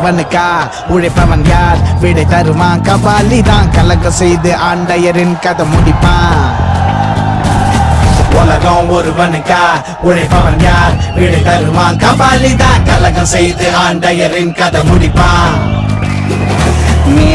ஒருவனுக்கா உழைப்பவன் யார் விடை தருவான் கபாலி தான் கலகம் செய்து ஆண்டையரின் கதை முடிப்பான் உலகம் ஒருவனுக்கா உழைப்பவன் யார் விடை தருவான் கபாலி தான் கலகம் செய்து ஆண்டையரின் கதை முடிப்பான் நீ